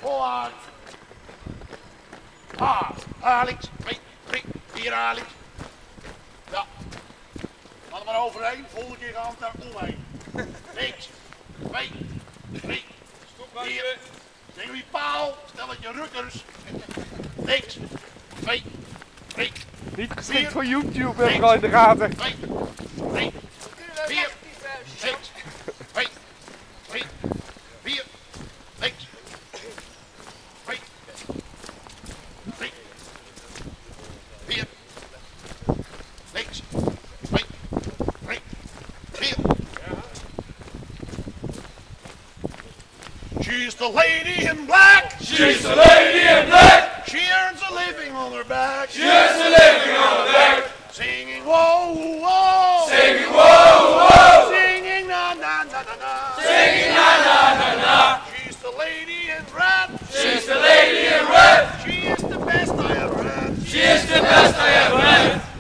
Vooruit. Alex. 2, 3, 4 Alex. Ja. Ga er maar overheen. Volgende keer gaan we daar omheen. Niks. 2, 3, 4. Tegen die paal. Stel het je rukkers. Niks. 2, 3. Niet geschikt voor YouTube, hè, vooral in de gaten. 2, 3, 4, 6, 2, 3, 4, 6, 2, 3, 4, 6, 2, 3, 4. She's the lady in black. She's the lady in black. She earns a living on her back. She earns a living on her back. Singing whoa, whoa. Singing whoa, whoa. Singing na na na na na. Singing na na na na. She's the lady in red. She's the lady in red. She is the best I ever had. She is the best I ever had.